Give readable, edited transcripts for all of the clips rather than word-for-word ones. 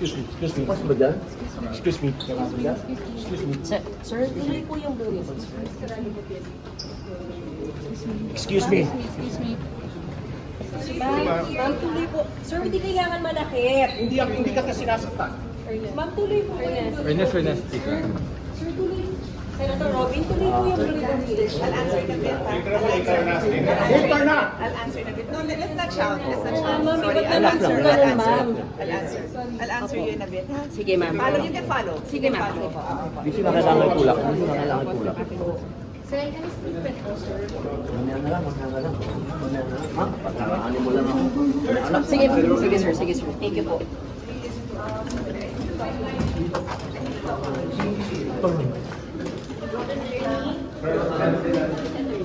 Excuse me. Pas ba dyan? Excuse me. Excuse me. Sir, tuloy po yung blue ribbon, sir. Excuse me. Excuse me. Ma'am, tuloy po. Sir, hindi kailangan manakit. Hindi ka kasi sinasaktan. Ma'am, tuloy po. Fairness. Sir, tuloy. Senator Robin, tuloy po yung blue ribbon. I'll answer the bit. Later na! I'll answer the bit. No, let's not shout. Let's not shout. Ma'am, Sorry, iba't I'll naman, answer. sir. I'll Ganun, answer. ma'am. I'll answer you in a bit. Ha? Sige, ma'am. Follow, you can follow. Sige, ma'am. Follow. Hindi sila kailangan tulak. Hindi sila kailangan tulak. Sir, can I speak with you, sir? Mamaya na lang. Ha? Pagkaraanin mo lang ako. Sige, sir. Thank you po.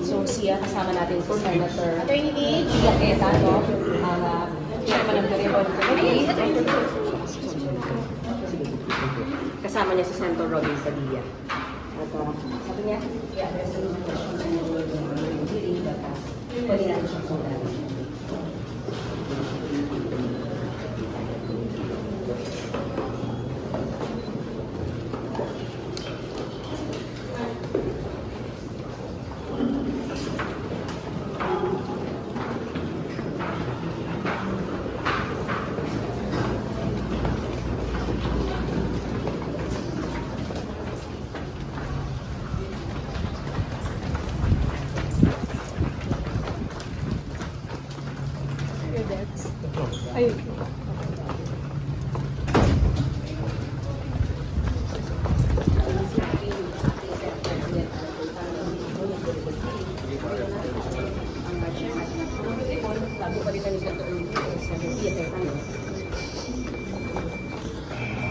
So, siya, kasama natin si Senator Gia Cayetano, ang chairman ng The Ribbon Committee. Kasama niya si Senator Robin Padilla. At sabi niya, i-address yung question ng hearing that pwede natin siya sundan.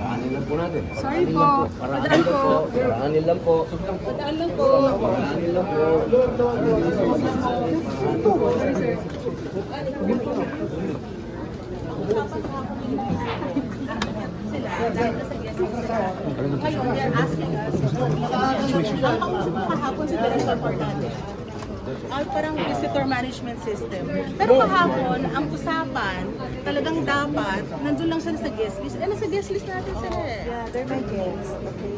Paraanin lang po natin. Sorry po. Paraanin lang po. Paraanin lang po. Padaan lang po. Paraanin lang po. Kahapon si Director Fernandez. Parang visitor management system. Pero kahapon, ang usapan, talagang dapat, nandun lang siya sa guest list. Nasa guest list natin sila eh. Yeah, they're my guests. Okay.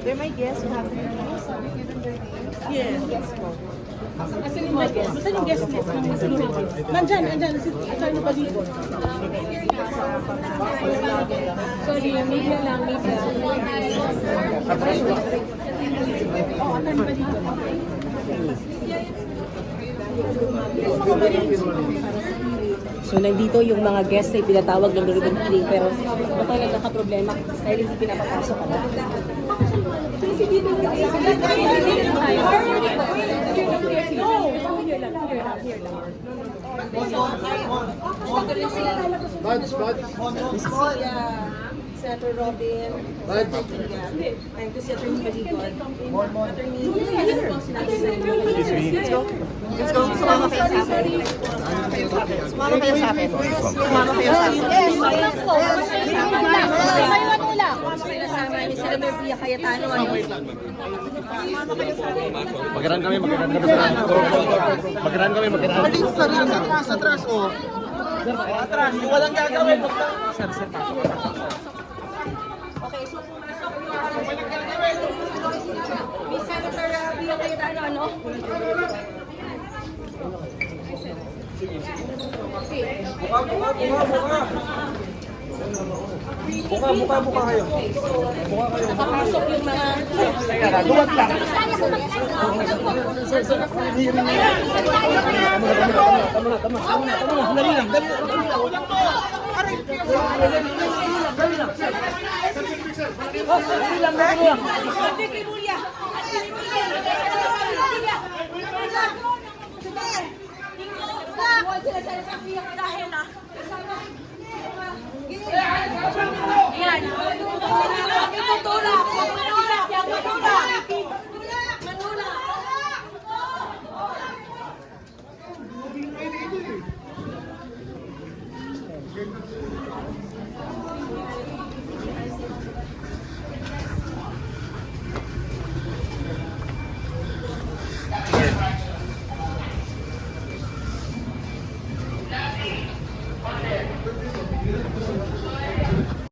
They're my guests. You have their names. So we give them their names. Yes. Guests mo. Kasi yung mga guest, basta yung guest list ng nasunod. Nandyan, si Atty. Paligon. Sorry, media lang. Oo, Atty. Paligon. So, nandito yung mga guests na pinatawag ng ribbon cutting, pero baka nagkakaproblema dahil hindi pinapapasok ka na. Senator Robin, and to si Atty. Paligon. Let's go. Sumama kayo sa akin. Sumama kayo sa akin. Sumama kayo sa akin. Kasama ni Senator Gia Cayetano. Magkaroon kami. Malis sa rin sa atras, oh. Atras, walang gagawin. Okay, so pumasok yung Senator Gia Cayetano, ano? Buka kayo. Nakapasok yung mga... Duwag lang. Dali lang.